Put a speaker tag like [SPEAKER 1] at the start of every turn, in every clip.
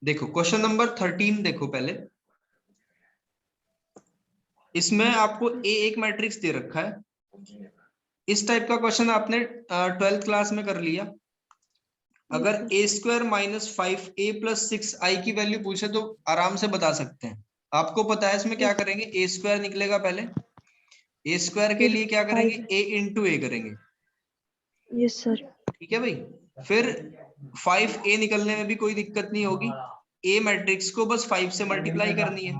[SPEAKER 1] देखो question number 13 देखो पहले। इसमें आपको ए एक मैट्रिक्स दे रखा है। इस टाइप का क्वेश्चन आपने 12th क्लास में कर लिया। अगर ए square minus 5a plus 6i की वैल्यू पूछे तो आराम से बता सकते हैं। आपको पता है इसमें क्या करेंगे, ए स्क्वायर निकलेगा पहले। ए स्क्वायर के लिए क्या करेंगे, ए इंटू ए करेंगे।
[SPEAKER 2] Yes sir.
[SPEAKER 1] ठीक है भाई। फिर 5a निकलने में भी कोई दिक्कत नहीं होगी। ए मैट्रिक्स को बस 5 से मल्टीप्लाई करनी है।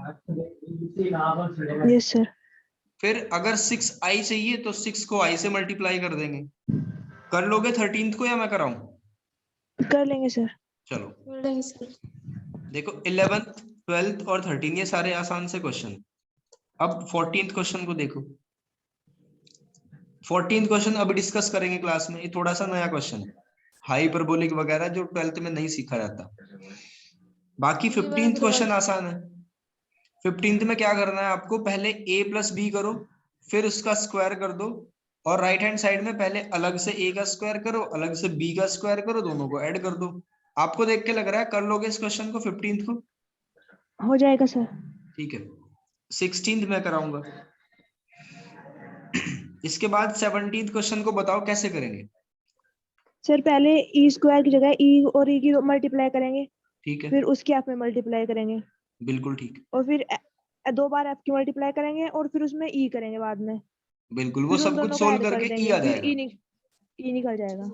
[SPEAKER 2] Yes sir.
[SPEAKER 1] फिर अगर 6i चाहिए तो 6 को i से मल्टीप्लाई कर देंगे। कर लोगे 13th को या मैं कराऊं?
[SPEAKER 2] कर लेंगे सर।
[SPEAKER 1] चलो
[SPEAKER 3] कर लेंगे सर।
[SPEAKER 1] देखो 11th 12th और 13 ये सारे आसान से क्वेश्चन। अब 14th क्वेश्चन को देखो। 14th क्वेश्चन अभी डिस्कस करेंगे क्लास में। ये थोड़ा सा नया क्वेश्चन है, हाइपरबोलिक वगैरह जो 12th में नहीं सीखा जाता। बाकी 15th क्वेश्चन आसान है। 15th में क्या करना है आपको, पहले a प्लस बी करो, फिर उसका स्क्वायर कर दो, और राइट हैंड साइड में पहले अलग से a का स्क्वायर करो, अलग से b का स्क्वायर करो, दोनों को ऐड कर दो। आपको देख के लग रहा है कर लोगे इस क्वेश्चन को 15th को?
[SPEAKER 2] हो जाएगा सर।
[SPEAKER 1] ठीक है, 16th में कराऊंगा। इसके बाद 17th क्वेश्चन को बताओ कैसे करेंगे।
[SPEAKER 2] सर पहले ई स्क्वायर की जगह ई और ई की मल्टीप्लाई करेंगे,
[SPEAKER 1] ठीक है,
[SPEAKER 2] फिर उसकी एफ में मल्टीप्लाई करेंगे,
[SPEAKER 1] बिल्कुल ठीक।
[SPEAKER 2] और फिर दो बार एफ की मल्टीप्लाई करेंगे, और फिर उसमें ई करेंगे बाद में।
[SPEAKER 1] बिल्कुल, वो
[SPEAKER 2] फिर उन
[SPEAKER 1] सब कुछ
[SPEAKER 2] दोनों को
[SPEAKER 1] सोल्व
[SPEAKER 2] ऐड कर
[SPEAKER 1] करके ई
[SPEAKER 2] देंगे,
[SPEAKER 1] आ
[SPEAKER 2] फिर
[SPEAKER 1] जाएगा।
[SPEAKER 2] ई निकल जाएगा।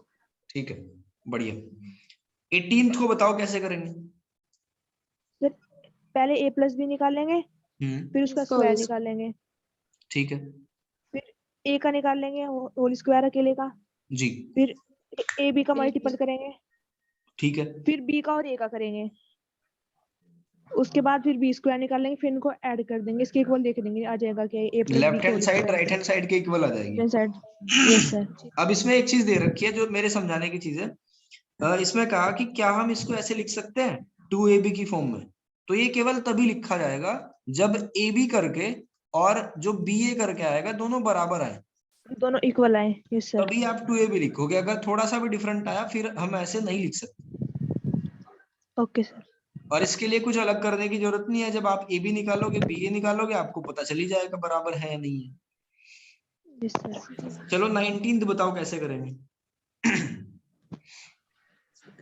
[SPEAKER 1] ठीक है, बढ़िया। 18th को बताओ कैसे करेंगे।
[SPEAKER 2] सर पहले ए प्लस बी निकालेंगे, फिर उसका स्क्वायर निकालेंगे,
[SPEAKER 1] ठीक है
[SPEAKER 2] फिर ए का निकाल लेंगे होल स्क्वायर अकेले का,
[SPEAKER 1] जी,
[SPEAKER 2] फिर ए बी का मल्टीपल करेंगे,
[SPEAKER 1] ठीक है।
[SPEAKER 2] फिर बी का और ए का करेंगे, उसके बाद फिर बी स्क्वायर निकाल लेंगे, फिर इनको ऐड कर देंगे, इसके इक्वल देख देंगे आ जाएगा क्या ए प्लस बी
[SPEAKER 1] लेफ्ट
[SPEAKER 2] के
[SPEAKER 1] hand
[SPEAKER 2] whole
[SPEAKER 1] side
[SPEAKER 2] square
[SPEAKER 1] right hand side के इक्वल आ जाएगी।
[SPEAKER 2] साइड। Yes sir.
[SPEAKER 1] अब इसमें एक चीज दे रखी है जो मेरे समझाने की चीज है। इसमें कहा कि क्या हम इसको ऐसे लिख सकते हैं 2ab की फॉर्म में। तो ये केवल तभी लिखा जाएगा जब ab करके और जो ba करके आएगा दोनों बराबर आए,
[SPEAKER 2] दोनों इक्वल आए। Yes sir.
[SPEAKER 1] तभी आप 2ab लिखोगे। अगर थोड़ा सा भी डिफरेंट आया फिर हम ऐसे नहीं लिख सकते।
[SPEAKER 2] Okay sir.
[SPEAKER 1] और इसके लिए कुछ अलग करने की जरूरत नहीं है। जब आप ए बी निकालोगे बी ए निकालोगे आपको पता चल ही जाएगा बराबर है या नहीं है।
[SPEAKER 2] Yes sir.
[SPEAKER 1] चलो 19th बताओ कैसे करेंगे।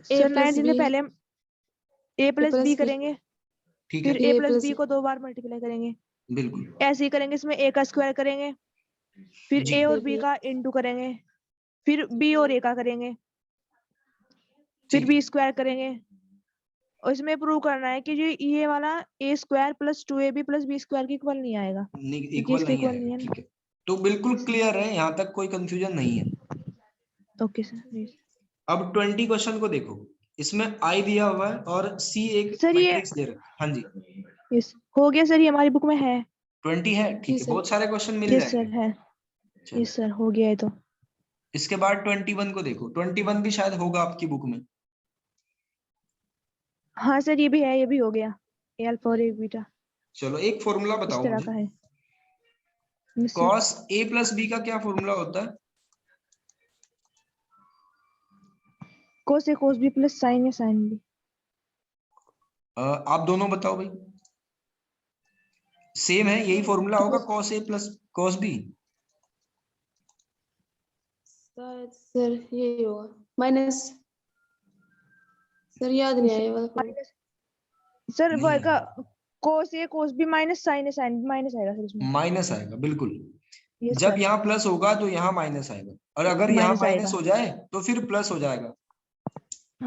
[SPEAKER 2] सर 19 में पहले हम ए प्लस बी करेंगे,
[SPEAKER 1] ठीक
[SPEAKER 2] फिर
[SPEAKER 1] है,
[SPEAKER 2] ए प्लस बी को दो बार मल्टीप्लाई करेंगे,
[SPEAKER 1] बिल्कुल
[SPEAKER 2] ऐसे ही करेंगे। इसमें ए का स्क्वायर करेंगे, फिर
[SPEAKER 1] जी,
[SPEAKER 2] ए और बी का इंटू करेंगे, फिर बी और ए का करेंगे, फिर
[SPEAKER 1] ठीक
[SPEAKER 2] बी स्क्वायर करेंगे, और इसमें प्रूव करना है कि जो ये वाला A square plus 2ab plus B square के इक्वल नहीं आएगा, क्योंकि
[SPEAKER 1] इक्वल
[SPEAKER 2] इसके
[SPEAKER 1] नहीं
[SPEAKER 2] इक्वल नहीं
[SPEAKER 1] आएगा।
[SPEAKER 2] है
[SPEAKER 1] ठीक
[SPEAKER 2] ना।
[SPEAKER 1] है, तो बिल्कुल क्लियर है, यहाँ तक कोई कंफ्यूजन नहीं है।
[SPEAKER 2] Okay sir.
[SPEAKER 1] अब 20 क्वेश्चन को देखो। इसमें आई दिया हुआ है और सी एक
[SPEAKER 2] सर ये
[SPEAKER 1] मैट्रिक्स दे रखा है। हाँ जी,
[SPEAKER 2] यस हो गया सर, ये हमारी बुक में है।
[SPEAKER 1] 20 है, ठीक है, बहुत सारे क्वेश्चन मिल
[SPEAKER 2] यस सर
[SPEAKER 1] जाएंगे।
[SPEAKER 2] है।
[SPEAKER 1] चलो
[SPEAKER 2] यस सर हो गया है तो।
[SPEAKER 1] इसके बाद 21 को देखो। 21 भी शायद होगा आपकी बुक में।
[SPEAKER 2] हाँ सर ये भी है, ये भी हो गया। ए अल्फा और ए बीटा
[SPEAKER 1] चलो एक फॉर्मूला
[SPEAKER 2] इस
[SPEAKER 1] बताओ
[SPEAKER 2] तरह
[SPEAKER 1] मुझे।
[SPEAKER 2] का है। Yes sir.
[SPEAKER 1] Cos A plus B का क्या फॉर्मूला होता है?
[SPEAKER 2] कोस ए कोस बी प्लस साइन ए साइन बी।
[SPEAKER 1] आप दोनों बताओ भाई। सेम है, यही फॉर्मूला होगा cos A plus cos B.
[SPEAKER 3] शायद सर यही होगा, माइनस। सर याद नहीं आया वाला।
[SPEAKER 2] माइनस सर
[SPEAKER 1] नहीं
[SPEAKER 2] वर्ग
[SPEAKER 1] आएगा,
[SPEAKER 2] कोस ए कोस बी माइनस साइन ए साइन बी माइनस आएगा सर इसमें।
[SPEAKER 1] माइनस आएगा बिल्कुल।
[SPEAKER 2] यस
[SPEAKER 1] जब
[SPEAKER 2] सर
[SPEAKER 1] यहाँ प्लस होगा तो यहाँ माइनस आएगा, और अगर यहाँ
[SPEAKER 2] माइनस
[SPEAKER 1] माइनस
[SPEAKER 2] आएगा।
[SPEAKER 1] हो जाए तो फिर प्लस हो जाएगा।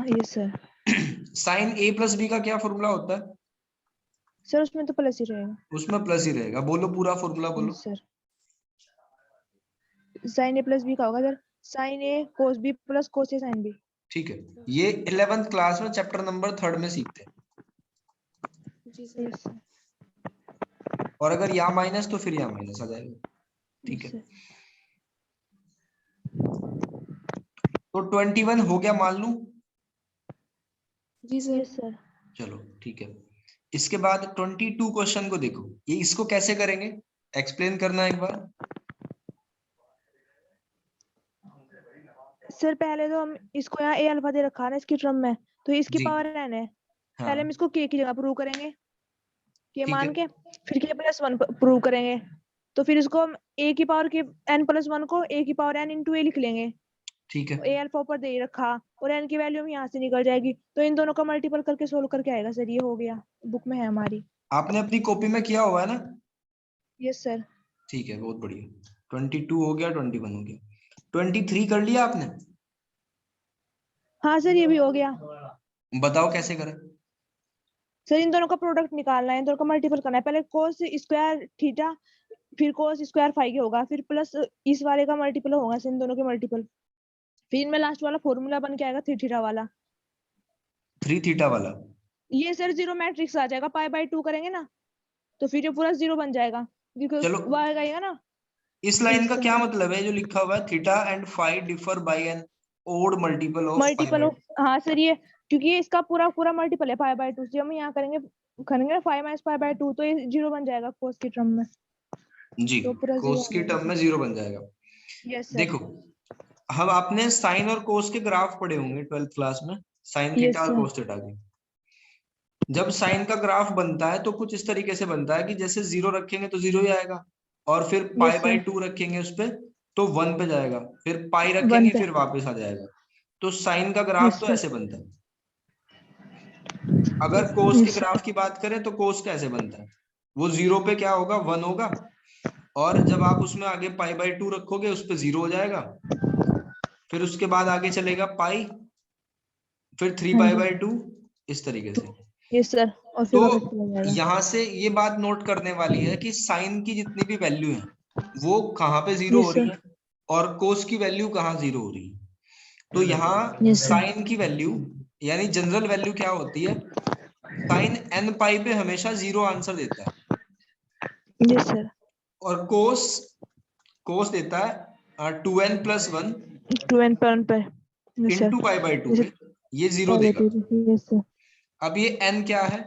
[SPEAKER 2] Yes sir.
[SPEAKER 1] साइन ए प्लस बी का क्या फॉर्मूला होता है?
[SPEAKER 2] सर उसमें तो प्लस ही रहेगा।
[SPEAKER 1] उसमें प्लस ही रहेगा। बोलो पूरा फॉर्मूला बोलो।
[SPEAKER 2] Yes sir. साइन ए प्लस बी का होगा सर, साइन ए कोस बी प्लस कोस ए साइन बी।
[SPEAKER 1] ठीक है, ये 11th क्लास में चैप्टर नंबर 3 में सीखते हैं।
[SPEAKER 3] जी सर।
[SPEAKER 2] Yes sir.
[SPEAKER 1] और अगर यहाँ माइनस तो फिर यहाँ माइनस आ जाएगा। ठीक है, तो 21 हो गया मान लूं।
[SPEAKER 3] जी सर।
[SPEAKER 2] Yes sir.
[SPEAKER 1] चलो ठीक है। इसके बाद 22 क्वेश्चन को देखो। ये इसको कैसे करेंगे एक्सप्लेन करना एक बार।
[SPEAKER 2] सर पहले तो हम इसको यहाँ ए अल्फा दे रखा है ना इसकी टर्म में, तो इसकी
[SPEAKER 1] जी
[SPEAKER 2] पावर n है,
[SPEAKER 1] हाँ
[SPEAKER 2] पहले हम इसको k की जगह प्रूव करेंगे, k
[SPEAKER 1] ठीक है।
[SPEAKER 2] मान के फिर k+1 प्रूव करेंगे, तो फिर इसको हम a की पावर के n+1 को a की पावर n इंटू a लिख लेंगे।
[SPEAKER 1] ठीक है,
[SPEAKER 2] a अल्फा ऊपर दे ही रखा और n की वैल्यू हम यहाँ से निकल जाएगी, तो इन दोनों का मल्टीपल करके सोल्व करके आएगा सर। ये हो गया, बुक में है हमारी।
[SPEAKER 1] आपने अपनी कॉपी में किया हुआ है ना?
[SPEAKER 2] Yes sir.
[SPEAKER 1] ठीक है, बहुत बढ़िया। 22 हो गया, 21 हो गया, 23 कर लिया आपने?
[SPEAKER 2] हाँ सर, ये भी हो गया।
[SPEAKER 1] बताओ कैसे करें।
[SPEAKER 2] सर इन दोनों का प्रोडक्ट निकालना है, इन दोनों का मल्टीपल करना है। पहले कोस स्क्वायर थीटा, फिर कोस स्क्वायर फाई होगा, फिर प्लस इस वाले का मल्टीपल होगा इन दोनों के मल्टीपल, फिर इनमें लास्ट वाला फॉर्मूला बन के आएगा 3 थीटा वाला।
[SPEAKER 1] 3 थीटा वाला?
[SPEAKER 2] ये सर जीरो मैट्रिक्स आ जाएगा, पाई/2 करेंगे ना तो फिर ये पूरा जीरो बन जाएगा, क्योंकि
[SPEAKER 1] चलो,
[SPEAKER 2] वाई आएगा ना।
[SPEAKER 1] इस लाइन का
[SPEAKER 2] Yes,
[SPEAKER 1] क्या
[SPEAKER 2] sir.
[SPEAKER 1] मतलब है जो लिखा हुआ है theta and phi differ by an odd multiple of pi
[SPEAKER 2] multiple
[SPEAKER 1] by?
[SPEAKER 2] हाँ सर, ये क्योंकि ये इसका पूरा पूरा मल्टीपल है पाई/2 से। हम यहाँ करेंगे करेंगे 5 - पाई/2, तो ये जीरो बन जाएगा कोस की टर्म में,
[SPEAKER 1] जी,
[SPEAKER 2] तो पूरा जीरो
[SPEAKER 1] कोस
[SPEAKER 2] आ
[SPEAKER 1] की
[SPEAKER 2] जाएगा
[SPEAKER 1] टर्म में
[SPEAKER 2] सर।
[SPEAKER 1] जीरो बन जाएगा।
[SPEAKER 2] Yes sir.
[SPEAKER 1] देखो, हम आपने साइन और कोस के ग्राफ पढ़े होंगे 12th क्लास में, साइन थीटा
[SPEAKER 2] यस
[SPEAKER 1] और
[SPEAKER 2] सर।
[SPEAKER 1] कोस थीटा के। जब साइन का ग्राफ बनता है तो कुछ इस तरीके से बनता है कि जैसे जीरो रखेंगे तो जीरो ही आएगा, और फिर
[SPEAKER 2] यस सर।
[SPEAKER 1] पाई/2 रखेंगे उस पे तो 1 पे जाएगा, फिर पाई
[SPEAKER 2] 1
[SPEAKER 1] रखेंगे
[SPEAKER 2] पे।
[SPEAKER 1] फिर वापस आ जाएगा। तो साइन का ग्राफ
[SPEAKER 2] यस
[SPEAKER 1] तो
[SPEAKER 2] सर।
[SPEAKER 1] ऐसे बनता है। अगर कोस के
[SPEAKER 2] यस सर।
[SPEAKER 1] ग्राफ की बात करें तो कोस कैसे बनता है, वो जीरो पे क्या होगा, 1 होगा, और जब आप उसमें आगे पाई/2 रखोगे उस पे जीरो हो जाएगा, फिर उसके बाद आगे चलेगा पाई, फिर 3
[SPEAKER 2] हाँ जी।
[SPEAKER 1] पाई/2, इस तरीके से।
[SPEAKER 2] यस सर, और फिर
[SPEAKER 1] तो
[SPEAKER 2] वापस चला जाएगा।
[SPEAKER 1] यहां से ये बात नोट करने वाली है कि साइन की जितनी भी वैल्यू है वो कहाँ पे जीरो हो
[SPEAKER 2] यस
[SPEAKER 1] रही
[SPEAKER 2] सर।
[SPEAKER 1] है, और कोस की वैल्यू कहाँ जीरो हो रही है। तो यहाँ
[SPEAKER 2] यस सर।
[SPEAKER 1] साइन की वैल्यू यानी जनरल वैल्यू क्या होती है, साइन n पाई पे हमेशा जीरो आंसर देता है,
[SPEAKER 2] यस सर।
[SPEAKER 1] और कोस कोस देता है 2n+1
[SPEAKER 2] 2n पर 1 पर। Yes sir.
[SPEAKER 1] इंटू पाई/2
[SPEAKER 2] जैसे
[SPEAKER 1] पे, ये जीरो देगा।
[SPEAKER 2] पाई/2। Yes sir.
[SPEAKER 1] अब ये n क्या है,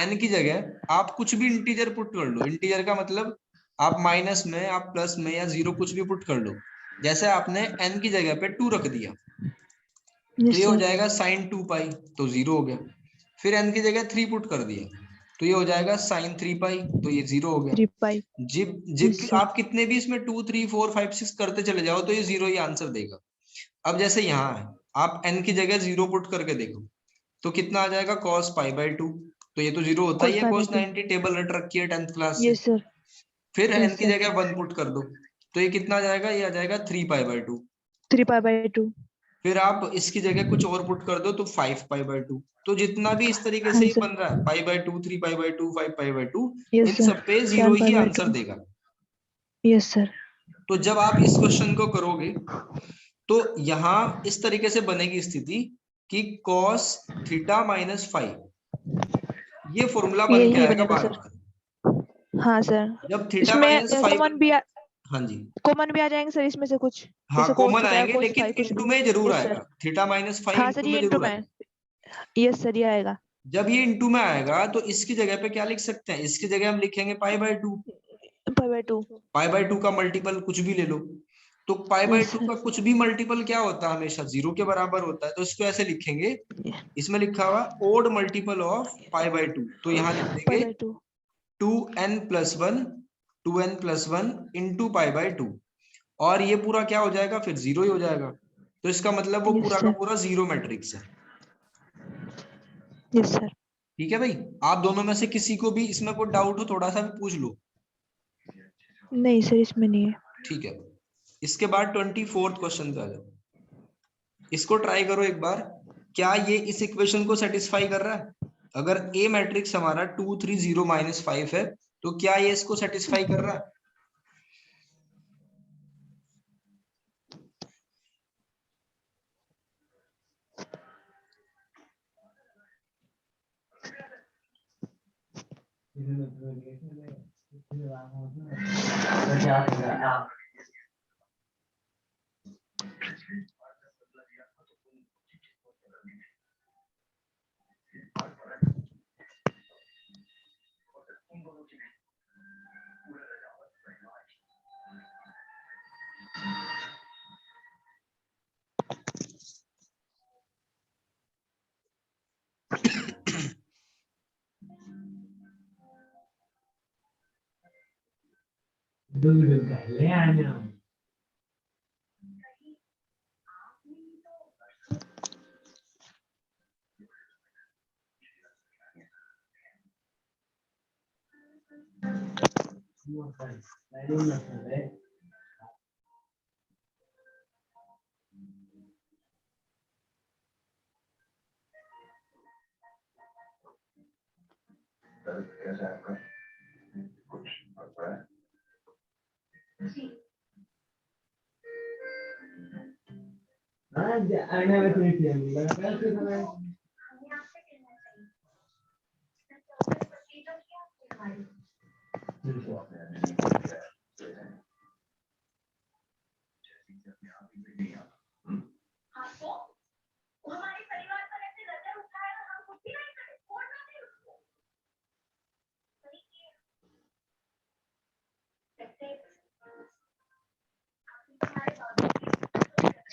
[SPEAKER 1] n की जगह आप कुछ भी इंटीजर पुट कर लो। इंटीजर का मतलब आप माइनस में, आप प्लस में, या जीरो कुछ भी पुट कर लो। जैसे आपने n की जगह पे 2 रख दिया तो
[SPEAKER 2] यस
[SPEAKER 1] ये हो
[SPEAKER 2] सर।
[SPEAKER 1] जाएगा साइन 2 पाई, तो जीरो हो गया। फिर n की जगह 3 पुट कर दिया तो ये हो जाएगा साइन 3 पाई, तो ये जीरो हो गया।
[SPEAKER 2] 3 पाई।
[SPEAKER 1] जिब
[SPEAKER 2] यस
[SPEAKER 1] जिब
[SPEAKER 2] सर।
[SPEAKER 1] आप कितने भी इसमें 2 3 4 5 6 करते चले जाओ तो ये जीरो ही आंसर देगा। अब जैसे यहाँ है, आप n की जगह जीरो पुट करके देखो तो कितना आ जाएगा, cos पाई/2, तो ये तो जीरो होता ही
[SPEAKER 2] cos
[SPEAKER 1] है, cos
[SPEAKER 2] पाई/2।
[SPEAKER 1] 90 टेबल रट रखी है 10th क्लास से।
[SPEAKER 2] Yes sir.
[SPEAKER 1] फिर n
[SPEAKER 2] यस
[SPEAKER 1] की
[SPEAKER 2] सर।
[SPEAKER 1] जगह 1 पुट कर दो तो ये कितना आ जाएगा, ये आ जाएगा 3 पाई/2।
[SPEAKER 2] 3 पाई/2।
[SPEAKER 1] फिर आप इसकी जगह कुछ और पुट कर दो तो 5 पाई/2। तो जितना भी इस तरीके
[SPEAKER 2] हाँ
[SPEAKER 1] से ही
[SPEAKER 2] सर।
[SPEAKER 1] बन रहा है, पाई/2, 3 पाई/2, 5 पाई/2, इन
[SPEAKER 2] यस सर।
[SPEAKER 1] सब पे जीरो
[SPEAKER 2] 7
[SPEAKER 1] ही आंसर
[SPEAKER 2] पाई/2।
[SPEAKER 1] देगा।
[SPEAKER 2] Yes sir.
[SPEAKER 1] तो जब आप इस क्वेश्चन को करोगे तो यहाँ इस तरीके से बनेगी स्थिति कि cos थीटा माइनस फाइव, ये फॉर्मूला बन के
[SPEAKER 2] यही
[SPEAKER 1] आएगा
[SPEAKER 2] बनेगा
[SPEAKER 1] बार
[SPEAKER 2] सर।
[SPEAKER 1] बार।
[SPEAKER 2] हाँ सर।
[SPEAKER 1] जब थीटा
[SPEAKER 2] इसमें
[SPEAKER 1] माइनस फाइव, हाँ जी,
[SPEAKER 2] कॉमन भी आ जाएंगे सर इसमें से कुछ,
[SPEAKER 1] हाँ
[SPEAKER 2] जैसे cos
[SPEAKER 1] कॉमन
[SPEAKER 2] थीटा या
[SPEAKER 1] आएंगे,
[SPEAKER 2] cos
[SPEAKER 1] लेकिन
[SPEAKER 2] फाई कुछ
[SPEAKER 1] इंटू
[SPEAKER 2] भी।
[SPEAKER 1] में जरूर
[SPEAKER 2] यस
[SPEAKER 1] आएगा,
[SPEAKER 2] सर।
[SPEAKER 1] थीटा माइनस फाइव
[SPEAKER 2] हाँ सर,
[SPEAKER 1] इंटू
[SPEAKER 2] ये
[SPEAKER 1] में
[SPEAKER 2] इंटू
[SPEAKER 1] जरूर
[SPEAKER 2] में।
[SPEAKER 1] आएगा।
[SPEAKER 2] यस सर, ये आएगा
[SPEAKER 1] जब ये इंटू में आएगा तो इसकी जगह पे क्या लिख सकते हैं, इसकी जगह हम लिखेंगे पाई/2।
[SPEAKER 2] पाई/2।
[SPEAKER 1] पाई/2 का मल्टीपल कुछ भी ले लो, तो पाई/2
[SPEAKER 2] यस
[SPEAKER 1] का कुछ भी मल्टीपल क्या होता है, हमेशा जीरो के बराबर होता है, तो इसको ऐसे लिखेंगे। इसमें लिखा हुआ ओड मल्टीपल ऑफ पाई/2, तो यहाँ लिख देंगे
[SPEAKER 2] पाई/2।
[SPEAKER 1] 2n+1, 2n+1 इंटू पाई/2, और ये पूरा क्या हो जाएगा, फिर जीरो ही हो जाएगा। तो इसका मतलब वो
[SPEAKER 2] यस
[SPEAKER 1] पूरा का
[SPEAKER 2] सर।
[SPEAKER 1] पूरा जीरो मैट्रिक्स है।
[SPEAKER 2] Yes sir.
[SPEAKER 1] ठीक है भाई, आप दोनों में से किसी को भी इसमें कोई डाउट हो थोड़ा सा भी पूछ लो।
[SPEAKER 2] नहीं सर, इसमें नहीं है।
[SPEAKER 1] ठीक है, इसके बाद 24th क्वेश्चन पे आ जाओ। इसको ट्राई करो एक बार, क्या ये इस इक्वेशन को सेटिस्फाई कर रहा है। अगर ए मैट्रिक्स हमारा 2 3 0 -5 है तो क्या ये इसको सेटिस्फाई कर रहा है।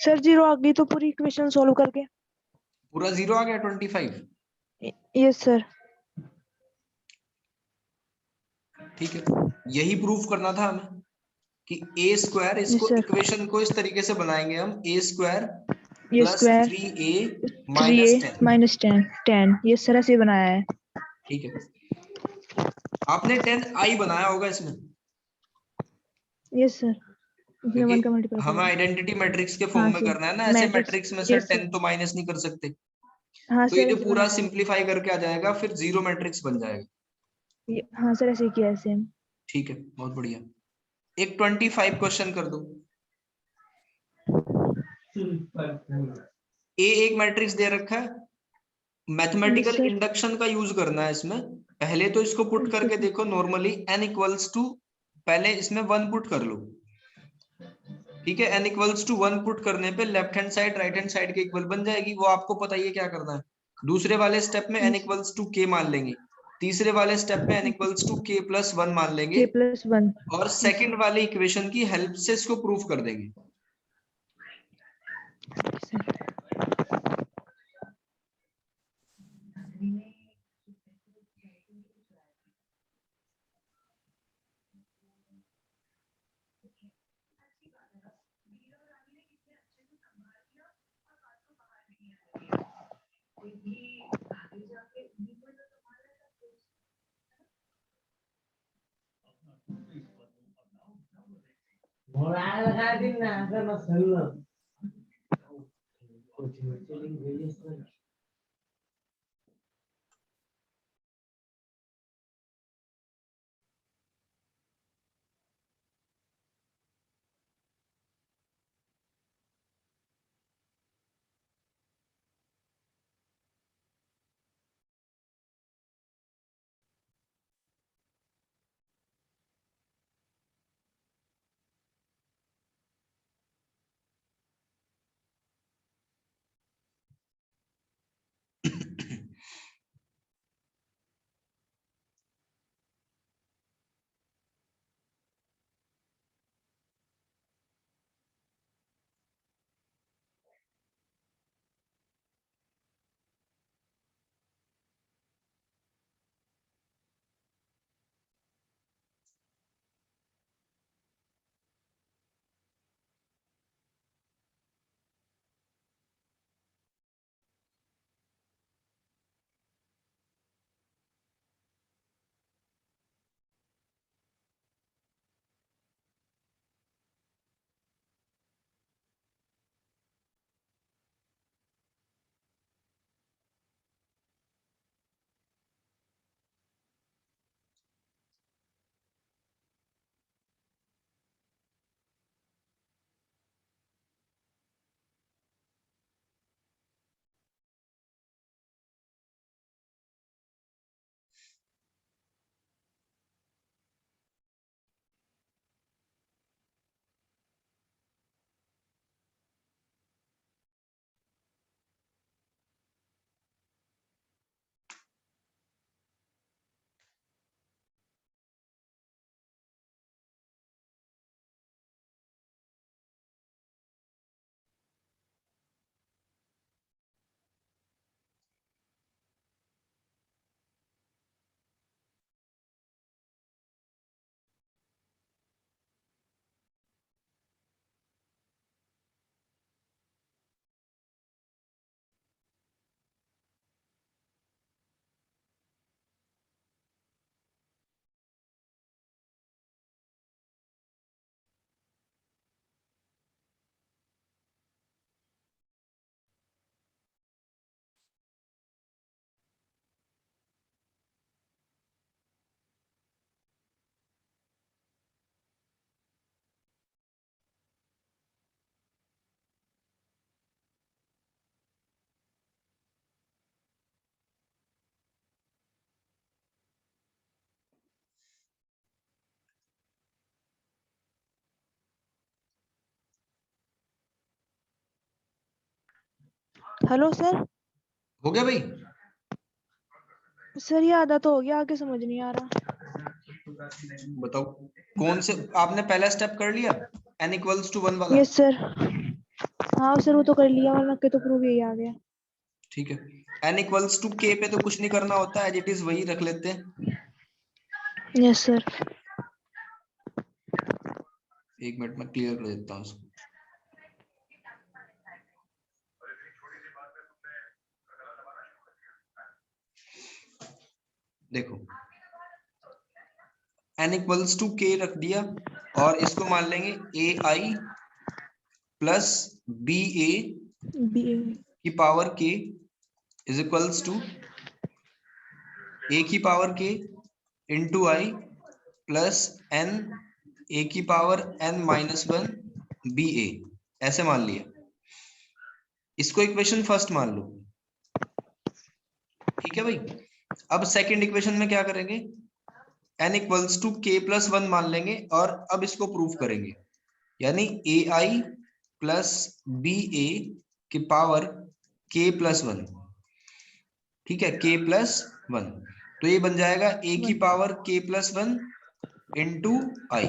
[SPEAKER 2] सर जीरो आ गई तो पूरी इक्वेशन सॉल्व करके।
[SPEAKER 1] पूरा 0 आ गया 25।
[SPEAKER 2] Yes sir.
[SPEAKER 1] ठीक है, यही प्रूफ करना था हमें कि ए स्क्वायर,
[SPEAKER 2] यस
[SPEAKER 1] इसको
[SPEAKER 2] सर।
[SPEAKER 1] इक्वेशन को इस तरीके से बनाएंगे हम, ए स्क्वायर
[SPEAKER 2] ये
[SPEAKER 1] plus
[SPEAKER 2] square
[SPEAKER 1] 3a
[SPEAKER 2] 3a
[SPEAKER 1] -10।
[SPEAKER 2] Minus 10 ये सर ऐसे बनाया है।
[SPEAKER 1] ठीक है, आपने 10 आई बनाया होगा इसमें,
[SPEAKER 2] यस सर। इसमें
[SPEAKER 1] क्योंकि
[SPEAKER 2] 1 का मल्टीपल
[SPEAKER 1] हमें
[SPEAKER 2] करेंगे।
[SPEAKER 1] आइडेंटिटी मैट्रिक्स के फॉर्म
[SPEAKER 2] हाँ
[SPEAKER 1] में
[SPEAKER 2] सर
[SPEAKER 1] करना है ना, ऐसे
[SPEAKER 2] मैट्रिक्स।
[SPEAKER 1] मैट्रिक्स में से
[SPEAKER 2] यस सर।
[SPEAKER 1] 10 तो माइनस नहीं कर सकते,
[SPEAKER 2] हाँ
[SPEAKER 1] तो
[SPEAKER 2] सर
[SPEAKER 1] ये
[SPEAKER 2] ऐसे
[SPEAKER 1] पूरा
[SPEAKER 2] बनाया है।
[SPEAKER 1] सिंप्लीफाई करके आ जाएगा, फिर जीरो मैट्रिक्स बन जाएगा।
[SPEAKER 2] हाँ सर ऐसे ही किया है सेम।
[SPEAKER 1] ठीक है, बहुत बढ़िया। एक 25 क्वेश्चन कर दो। ए एक मैट्रिक्स दे रखा है,
[SPEAKER 2] यस
[SPEAKER 1] मैथमेटिकल
[SPEAKER 2] सर।
[SPEAKER 1] इंडक्शन का यूज करना है इसमें। पहले तो इसको पुट
[SPEAKER 2] ओके
[SPEAKER 1] करके
[SPEAKER 2] सर।
[SPEAKER 1] देखो, नॉर्मली n इक्वल्स टू, पहले इसमें 1 पुट कर लो। ठीक है, n इक्वल्स टू 1 पुट करने पे left hand side right hand side के इक्वल बन जाएगी, वो आपको पता ही है क्या करना है। दूसरे वाले स्टेप में n
[SPEAKER 2] yes
[SPEAKER 1] equals to k मान लेंगे, तीसरे वाले स्टेप में n equals to k plus 1 मान लेंगे,
[SPEAKER 2] k+1।
[SPEAKER 1] और
[SPEAKER 2] यस
[SPEAKER 1] सेकंड वाले इक्वेशन की हेल्प से इसको प्रूफ कर देंगे।
[SPEAKER 2] सर। Hello sir.
[SPEAKER 1] हो गया भाई?
[SPEAKER 2] सर ये आधा तो हो गया, आगे समझ नहीं आ रहा।
[SPEAKER 1] बताओ कौन से आपने पहला स्टेप कर लिया, n इक्वल्स टू 1 वाला?
[SPEAKER 2] Yes sir. हाँ सर वो तो कर लिया, वरना के तो प्रूफ यही आ गया।
[SPEAKER 1] ठीक है, n इक्वल्स टू k पे तो कुछ नहीं करना होता, एज इट इज वही रख लेते हैं।
[SPEAKER 2] Yes sir.
[SPEAKER 1] एक मिनट में क्लियर कर देता हूँ उसको। देखो n इक्वल्स टू k रख दिया और इसको मान लेंगे ai प्लस ba की power k is equals to a की power k into I plus n a की power n minus 1 b a, ऐसे मान लिया। इसको इक्वेशन फर्स्ट मान लो, ठीक है भाई। अब सेकंड इक्वेशन में क्या करेंगे, n equals to k plus 1 मान लेंगे और अब इसको प्रूफ करेंगे, यानी ए आई प्लस बी ए की पावर k प्लस 1, ठीक है, k प्लस 1। तो ये बन जाएगा a की power k plus 1 into I,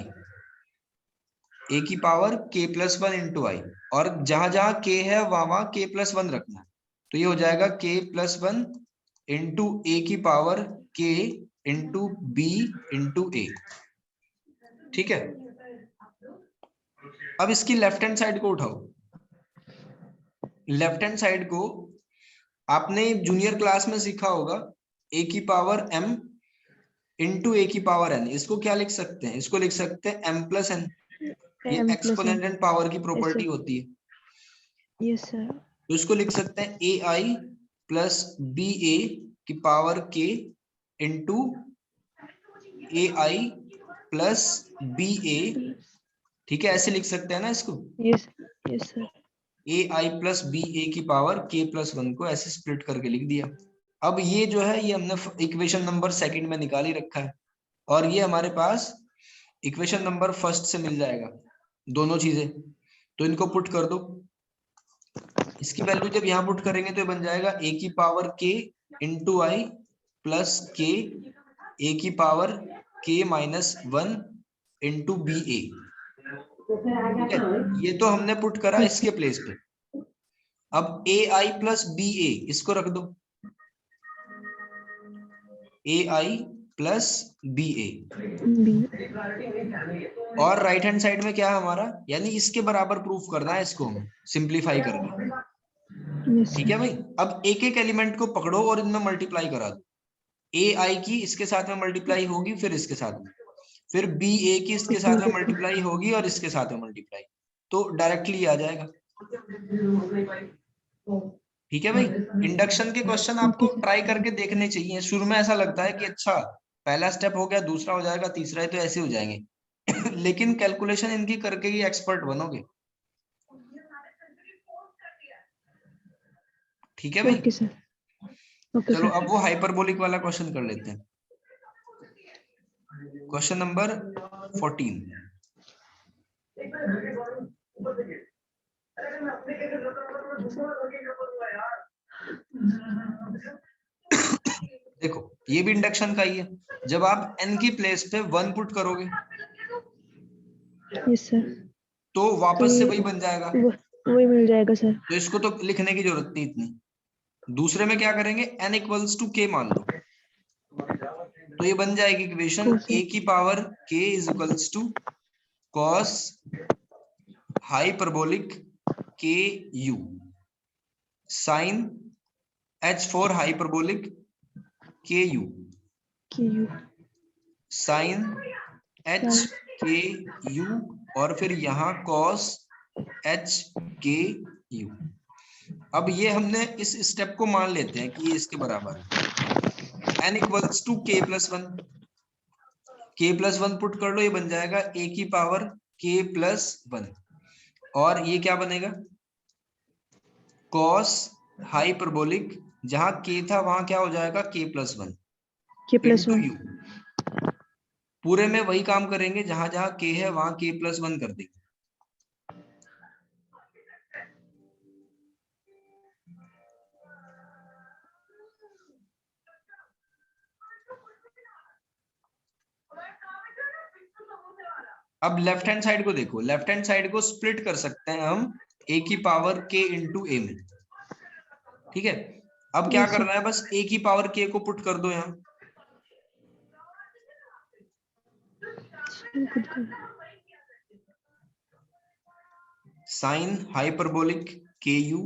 [SPEAKER 1] a की पावर k प्लस 1 इंटू आई, और जहां जहां k है वहां k प्लस 1 रखना है। तो ये हो जाएगा k प्लस 1 इंटू ए की power k into B into A, ठीक है। अब इसकी लेफ्ट हैंड साइड को उठाओ। लेफ्ट हैंड साइड को आपने जूनियर क्लास में सीखा होगा, a की पावर m इंटू ए की पावर n। इसको क्या लिख सकते हैं, इसको लिख सकते हैं m प्लस n। ये
[SPEAKER 2] m plus n।
[SPEAKER 1] Exponent and power की
[SPEAKER 2] Yes,
[SPEAKER 1] प्रॉपर्टी
[SPEAKER 2] sir.
[SPEAKER 1] होती है।
[SPEAKER 2] Yes sir.
[SPEAKER 1] तो इसको लिख सकते हैं ए आई प्लस बी ए की power k into A I plus B A, ठीक है, ऐसे लिख सकते हैं ना इसको।
[SPEAKER 2] Yes yes sir.
[SPEAKER 1] A I plus B A की पावर k प्लस 1 को ऐसे स्प्लिट करके लिख दिया। अब ये जो है ये हमने इक्वेशन नंबर सेकंड में निकाल ही रखा है, और ये हमारे पास इक्वेशन नंबर फर्स्ट से मिल जाएगा दोनों चीजें। तो इनको पुट कर दो। इसकी वैल्यू जब यहाँ पुट करेंगे तो ये बन जाएगा a की power k into I plus k a की power k minus 1 into B A, ठीक है। ये तो हमने पुट करा इसके प्लेस पे। अब ए आई प्लस बी ए इसको रख दो, ए आई प्लस बी ए, और राइट हैंड साइड में क्या है हमारा, यानी इसके बराबर प्रूफ करना है इसको हमें सिंप्लीफाई करके, ठीक है भाई। अब एक एक एलिमेंट को पकड़ो और इनमें मल्टीप्लाई करा दो। ए आई की इसके साथ में मल्टीप्लाई होगी, फिर इसके साथ में, फिर बी ए की इसके साथ में मल्टीप्लाई होगी और इसके साथ में मल्टीप्लाई, तो डायरेक्टली आ जाएगा, ठीक है भाई। इंडक्शन के क्वेश्चन आपको ट्राई करके देखने चाहिए। शुरू में ऐसा लगता है कि अच्छा पहला स्टेप हो गया, दूसरा हो जाएगा, तीसरा है तो ऐसे हो जाएंगे लेकिन कैलकुलेशन इनकी करके ही एक्सपर्ट बनोगे, ठीक है भाई।
[SPEAKER 2] Okay sir. ओके
[SPEAKER 1] चलो
[SPEAKER 2] सर।
[SPEAKER 1] अब वो हाइपरबोलिक वाला क्वेश्चन कर लेते हैं। Question number 14। देखो ये भी इंडक्शन का ही है। जब आप n की प्लेस पे 1 पुट करोगे
[SPEAKER 2] यस सर।
[SPEAKER 1] तो वापस से वही बन जाएगा,
[SPEAKER 2] वही मिल जाएगा सर।
[SPEAKER 1] तो इसको तो लिखने की जरूरत नहीं इतनी। दूसरे में क्या करेंगे, n इक्वल्स टू k मान लो, तो ये बन जाएगी इक्वेशन a की power k is equals to cos hyperbolic k u sine h for hyperbolic k u sine h k u और फिर यहाँ cos h k u। अब ये हमने इस स्टेप को मान लेते हैं कि ये इसके बराबर है। n equals to k plus 1, k plus 1 put कर लो, ये बन जाएगा a की पावर k प्लस 1, और ये क्या बनेगा cos हाइपरबोलिक, जहां k था वहां क्या हो जाएगा k plus 1
[SPEAKER 2] k plus
[SPEAKER 1] into
[SPEAKER 2] 1।
[SPEAKER 1] u। पूरे में वही काम करेंगे, जहां जहां k है वहां k प्लस 1 कर देंगे। अब लेफ्ट हैंड साइड को देखो, लेफ्ट हैंड साइड को स्प्लिट कर सकते हैं हम a की पावर k इंटू a में, ठीक है। अब क्या
[SPEAKER 2] Yes, sir.
[SPEAKER 1] करना है, बस a की पावर k को पुट कर दो यहाँ,
[SPEAKER 2] खुद को
[SPEAKER 1] साइन हाइपरबोलिक के यू,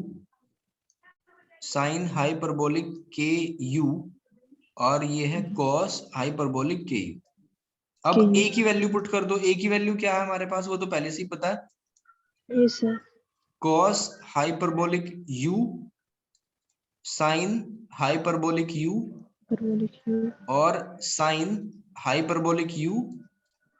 [SPEAKER 1] साइन हाइपरबोलिक के यू, और ये है कॉस हाइपरबोलिक के यू। अब
[SPEAKER 2] KU.
[SPEAKER 1] a की वैल्यू पुट कर दो, a की वैल्यू क्या है हमारे पास, वो तो पहले से ही पता है,
[SPEAKER 2] Yes, sir.
[SPEAKER 1] Cos hyperbolic u sine hyperbolic u
[SPEAKER 2] Parabolic U.
[SPEAKER 1] और sine hyperbolic u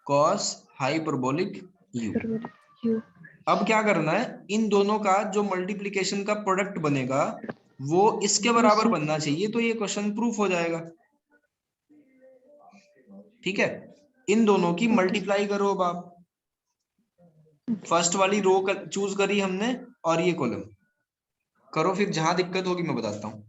[SPEAKER 1] cos hyperbolic u।
[SPEAKER 2] Parabolic U.
[SPEAKER 1] अब क्या करना है, इन दोनों का जो मल्टीप्लिकेशन का प्रोडक्ट बनेगा वो इसके बराबर
[SPEAKER 2] sir.
[SPEAKER 1] बनना चाहिए, तो ये क्वेश्चन प्रूफ हो जाएगा, ठीक है। इन दोनों की मल्टीप्लाई करो। अब आप फर्स्ट वाली रो चूज करी हमने और ये कॉलम करो, फिर जहां दिक्कत होगी मैं बताता हूँ।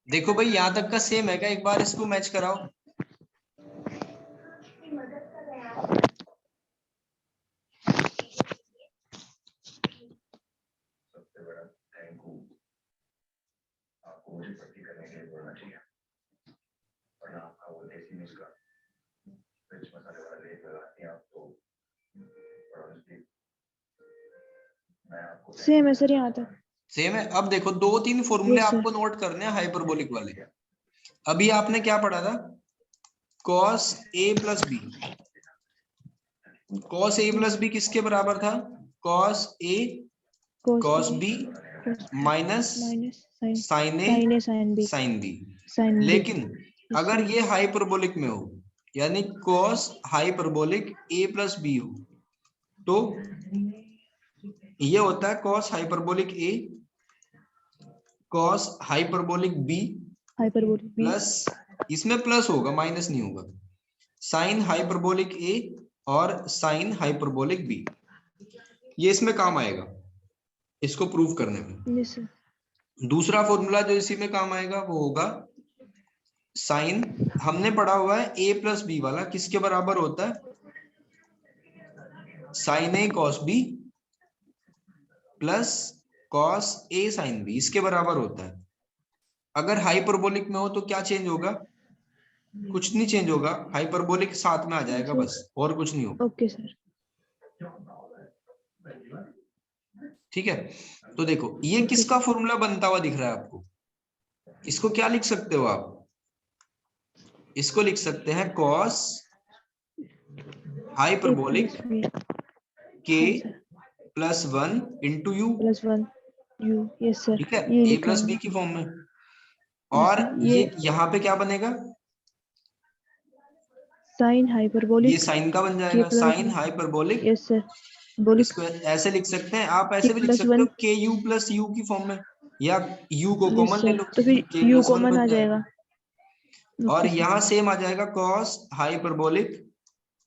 [SPEAKER 1] देखो भाई यहाँ तक का सेम है क्या, एक बार इसको मैच कराओ।
[SPEAKER 2] सेम है सर यहाँ तक।
[SPEAKER 1] सेम है। अब देखो दो तीन फॉर्मूले
[SPEAKER 2] Yes, sir.
[SPEAKER 1] आपको नोट करने हैं हाइपरबोलिक वाले। अभी आपने क्या पढ़ा था, cos a plus b, cos a plus b किसके बराबर था, cos a cos b minus
[SPEAKER 2] Minus sin.
[SPEAKER 1] sin a
[SPEAKER 2] Sin A sin B.
[SPEAKER 1] sin b।
[SPEAKER 2] Sin B.
[SPEAKER 1] लेकिन
[SPEAKER 2] Yes,
[SPEAKER 1] अगर
[SPEAKER 2] sir.
[SPEAKER 1] ये हाइपरबोलिक में हो, यानी cos hyperbolic a plus b हो, तो ये होता है cos hyperbolic a cos hyperbolic b
[SPEAKER 2] Hyperbolic B.
[SPEAKER 1] Plus, इसमें प्लस होगा माइनस नहीं होगा, sin हाइपरबोलिक a और साइन हाइपरबोलिक बी। ये इसमें काम आएगा, इसको प्रूव करने में।
[SPEAKER 2] Yes sir.
[SPEAKER 1] दूसरा फॉर्मूला जो इसी में काम आएगा वो होगा साइन, हमने पढ़ा हुआ है a प्लस बी वाला किसके बराबर होता है, sign A cos B plus cos A sine B, इसके बराबर होता है। अगर हाइपरबोलिक में हो तो क्या चेंज होगा, कुछ नहीं चेंज होगा, हाइपरबोलिक साथ में आ जाएगा बस, और कुछ नहीं होगा।
[SPEAKER 2] Okay sir.
[SPEAKER 1] ठीक है, तो देखो ये
[SPEAKER 2] ओके
[SPEAKER 1] किसका
[SPEAKER 2] सर।
[SPEAKER 1] फॉर्मूला बनता हुआ दिख रहा है आपको, इसको क्या लिख सकते हो आप, इसको लिख सकते हैं cos
[SPEAKER 2] A
[SPEAKER 1] hyperbolic
[SPEAKER 2] plus B.
[SPEAKER 1] के
[SPEAKER 2] हाँ sir.
[SPEAKER 1] Plus 1 into you.
[SPEAKER 2] Plus 1 you. Yes sir,
[SPEAKER 1] ठीक है,
[SPEAKER 2] ये
[SPEAKER 1] ए
[SPEAKER 2] लिखा
[SPEAKER 1] प्लस
[SPEAKER 2] है
[SPEAKER 1] बी
[SPEAKER 2] मैंने।
[SPEAKER 1] की फॉर्म में।
[SPEAKER 2] यस
[SPEAKER 1] और
[SPEAKER 2] सर,
[SPEAKER 1] ये यहाँ पे क्या बनेगा,
[SPEAKER 2] साइन
[SPEAKER 1] ये
[SPEAKER 2] हाइपरबोलिक
[SPEAKER 1] साइन का बन
[SPEAKER 2] के
[SPEAKER 1] जाएगा,
[SPEAKER 2] plus.
[SPEAKER 1] Sine hyperbolic.
[SPEAKER 2] Yes sir, बोलिक
[SPEAKER 1] इसको ऐसे लिख सकते हैं, आप
[SPEAKER 2] के
[SPEAKER 1] ऐसे भी लिख
[SPEAKER 2] प्लस
[SPEAKER 1] सकते हो
[SPEAKER 2] 1।
[SPEAKER 1] के यू प्लस यू की फॉर्म में, या यू को
[SPEAKER 2] यस
[SPEAKER 1] कॉमन ले
[SPEAKER 2] सर,
[SPEAKER 1] लो,
[SPEAKER 2] तो फिर
[SPEAKER 1] के
[SPEAKER 2] यू
[SPEAKER 1] प्लस 1
[SPEAKER 2] कॉमन आ
[SPEAKER 1] बन
[SPEAKER 2] जाएगा।
[SPEAKER 1] जाएगा। और
[SPEAKER 2] ओके सर।
[SPEAKER 1] यहाँ सेम आ जाएगा कॉस हाइपरबोलिक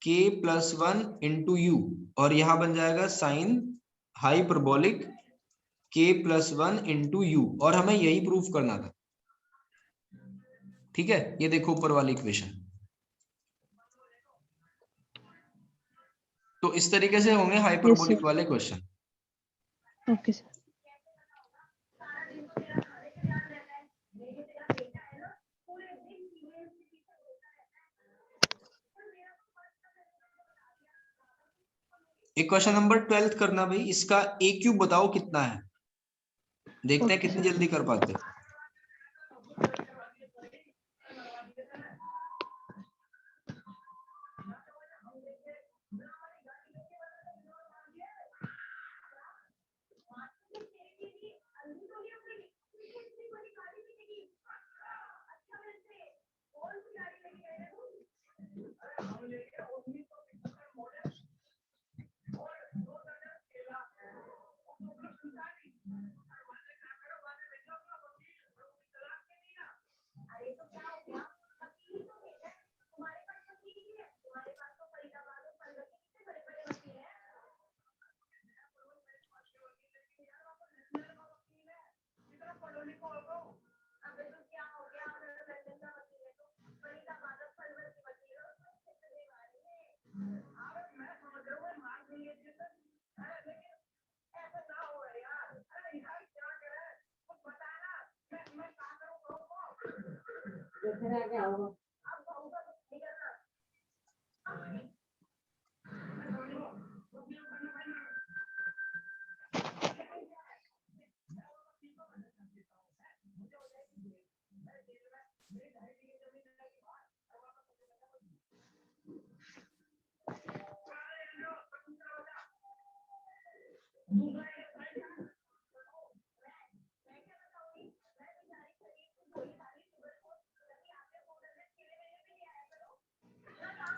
[SPEAKER 1] के प्लस 1 इंटू यू, और यहाँ बन जाएगा साइन हाइपरबोलिक के प्लस 1 इंटू यू, और हमें यही प्रूफ करना था। ठीक है, ये देखो ऊपर वाली इक्वेशन। तो इस तरीके से होंगे
[SPEAKER 2] यस
[SPEAKER 1] हाइपरबोलिक
[SPEAKER 2] सर।
[SPEAKER 1] वाले क्वेश्चन।
[SPEAKER 2] Okay sir.
[SPEAKER 1] एक क्वेश्चन नंबर 12 करना भाई, इसका ए क्यूब बताओ कितना है, देखते हैं
[SPEAKER 2] ओके
[SPEAKER 1] कितनी
[SPEAKER 2] सर।
[SPEAKER 1] जल्दी कर पाते हैं।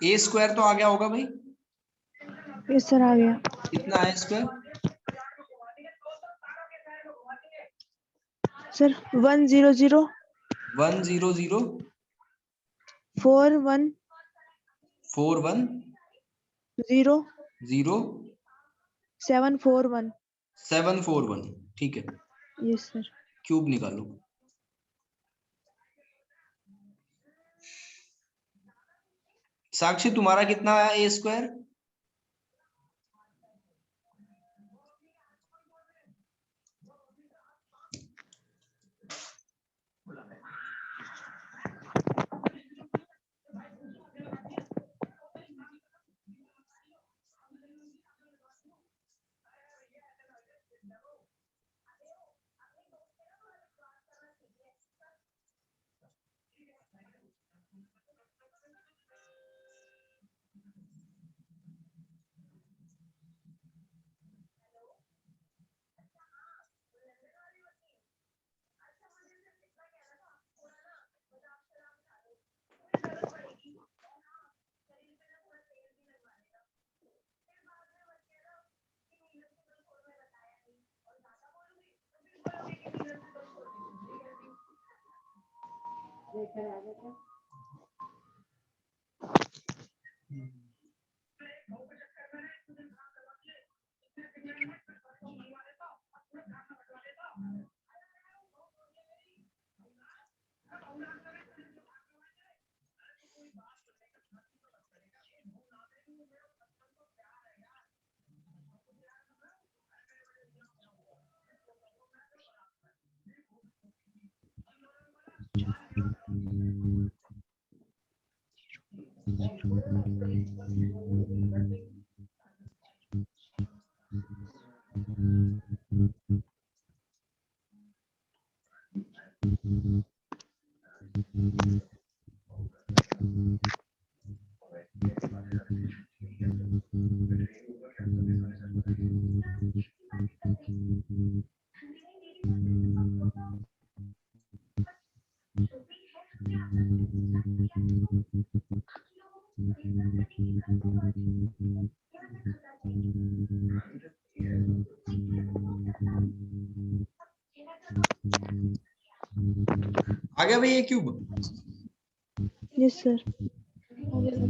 [SPEAKER 1] ए स्क्वायर तो आ गया होगा भाई,
[SPEAKER 2] यस सर, आ गया
[SPEAKER 1] कितना है स्क्वायर,
[SPEAKER 2] सर। 100
[SPEAKER 1] 100
[SPEAKER 2] 41
[SPEAKER 1] 41
[SPEAKER 2] 0
[SPEAKER 1] 0
[SPEAKER 2] 741।
[SPEAKER 1] 741। ठीक है,
[SPEAKER 2] यस सर।
[SPEAKER 1] क्यूब निकालो। साक्षी तुम्हारा कितना आया ए स्क्वायर, आ गया भाई ये क्यूब?
[SPEAKER 2] Yes sir.
[SPEAKER 3] हो गया सर।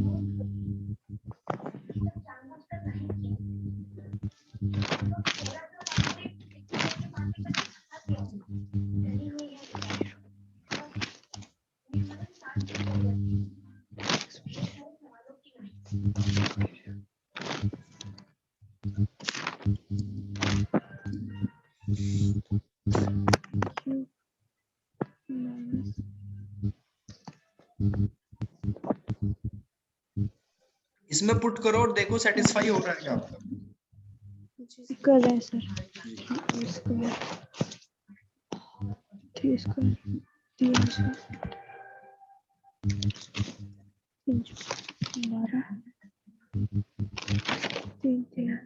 [SPEAKER 1] इसमें पुट करो और देखो सेटिस्फाई हो रहा है क्या आपका?
[SPEAKER 3] जी सर।
[SPEAKER 2] कर रहे हैं सर। 3 स्क्वायर 3 स्क्वायर 3 स्क्वायर 12 3 3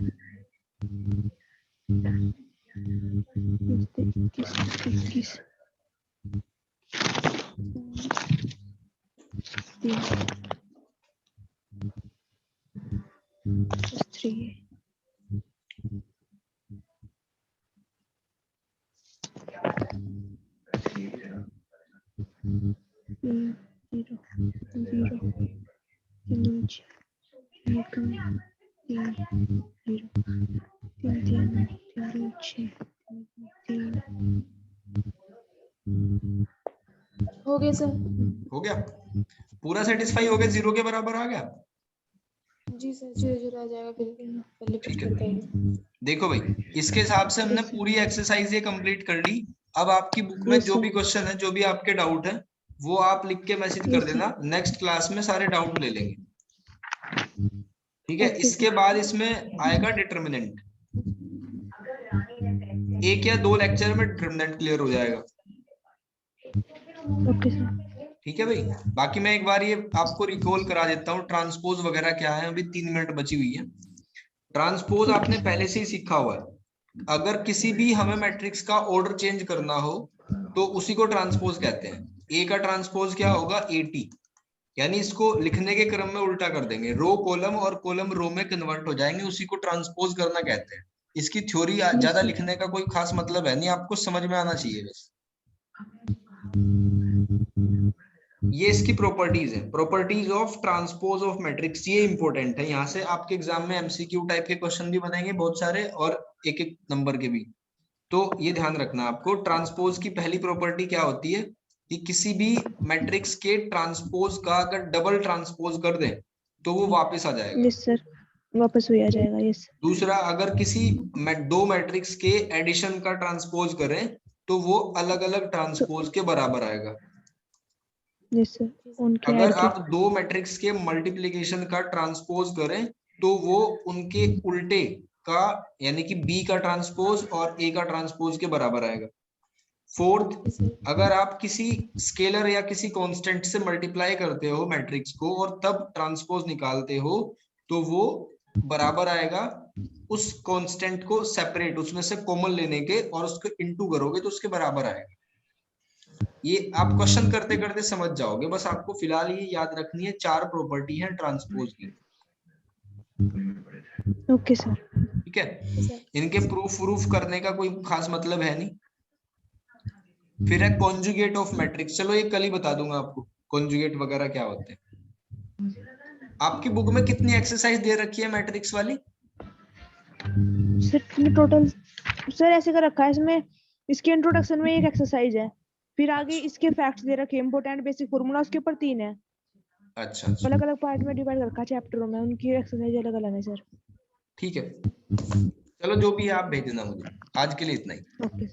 [SPEAKER 2] 21 3
[SPEAKER 3] हो गया सर।
[SPEAKER 1] हो गया? पूरा सेटिस्फाई हो गया, 0 के बराबर आ गया?
[SPEAKER 3] जी सर, 0 आ जाएगा फिर पहले
[SPEAKER 1] ठीक
[SPEAKER 3] कुछ
[SPEAKER 1] है।
[SPEAKER 3] करता है।
[SPEAKER 1] देखो भाई, इसके हिसाब से हमने पूरी एक्सरसाइज ये कंप्लीट कर ली। अब आपकी बुक में जो भी क्वेश्चन है, जो भी आपके डाउट है, वो आप लिख के मैसेज कर देना। नेक्स्ट क्लास में सारे डाउट ले लेंगे, ठीक है? इसके बाद इसमें आएगा डिटर्मिनेंट। 1 या 2 लेक्चर में डिटर्मिनेंट क्लियर हो जाएगा।
[SPEAKER 2] Okay sir.
[SPEAKER 1] ठीक है भाई। बाकी मैं एक बार ये आपको रिकॉल करा देता हूँ, ट्रांसपोज वगैरह क्या है। अभी 3 मिनट बची हुई है। ट्रांसपोज आपने पहले से ही सीखा हुआ है। अगर किसी भी हमें मैट्रिक्स का ऑर्डर चेंज करना हो तो उसी को ट्रांसपोज कहते हैं। ए का ट्रांसपोज क्या होगा? एटी, यानी इसको लिखने के क्रम में उल्टा कर देंगे, रो कॉलम और कॉलम रो में कन्वर्ट हो जाएंगे, उसी को ट्रांसपोज करना कहते हैं। इसकी थ्योरी ज्यादा लिखने का कोई खास मतलब है नहीं, आपको समझ में आना चाहिए बस। ये इसकी प्रॉपर्टीज है, properties of transpose of matrix, ये इंपॉर्टेंट है। यहाँ से आपके एग्जाम में एमसीक्यू टाइप के क्वेश्चन भी बनेंगे बहुत सारे, और एक एक नंबर के भी। तो ये ध्यान रखना आपको। ट्रांसपोज की पहली प्रॉपर्टी क्या होती है कि किसी भी मैट्रिक्स के ट्रांसपोज का अगर डबल ट्रांसपोज कर दें तो वो वापस आ जाएगा।
[SPEAKER 2] यस सर, वापस हुई आ जाएगा। यस।
[SPEAKER 1] दूसरा, अगर किसी दो मैट्रिक्स के एडिशन का ट्रांसपोज करें तो वो अलग अलग ट्रांसपोज के बराबर आएगा।
[SPEAKER 2] यस सर, उनके
[SPEAKER 1] अगर
[SPEAKER 2] ऐड के।
[SPEAKER 1] आप दो मैट्रिक्स के मल्टीप्लिकेशन का ट्रांसपोज करें तो वो उनके उल्टे का, यानी कि बी का ट्रांसपोज और ए का ट्रांसपोज के बराबर आएगा। फोर्थ, अगर आप किसी स्केलर या किसी कांस्टेंट से मल्टीप्लाई करते हो मैट्रिक्स को और तब ट्रांसपोज निकालते हो तो वो बराबर आएगा उस कांस्टेंट को सेपरेट, उसमें से कॉमन लेने के, और उसको इनटू करोगे तो उसके बराबर आएगा। ये आप क्वेश्चन करते करते समझ जाओगे, बस आपको फिलहाल ये याद रखनी है। 4 प्रॉपर्टी है ट्रांसपोज की।
[SPEAKER 2] Okay sir.
[SPEAKER 1] ठीक है, इनके प्रूफ करने का कोई खास मतलब है नहीं। फिर है कॉन्जुगेट ऑफ मैट्रिक्स। चलो ये कल ही बता दूंगा आपको कॉन्जुगेट वगैरह क्या होते हैं। आपकी बुक में कितनी एक्सरसाइज दे रखी है मैट्रिक्स वाली?
[SPEAKER 2] सर टोटल सर ऐसे कर रखा है इसमें, इसके इंट्रोडक्शन में एक एक्सरसाइज है, फिर आगे इसके फैक्ट्स दे रखे हैं, इंपॉर्टेंट बेसिक फार्मूला, उसके ऊपर 3 है।
[SPEAKER 1] अच्छा,
[SPEAKER 2] अलग अलग पार्ट में डिवाइड कर रखा है चैप्टरों में, उनकी एक्सरसाइज अलग अलग है सर।
[SPEAKER 1] ठीक है, चलो जो भी है आप भेज देना मुझे। आज के लिए इतना ही।
[SPEAKER 2] ओके।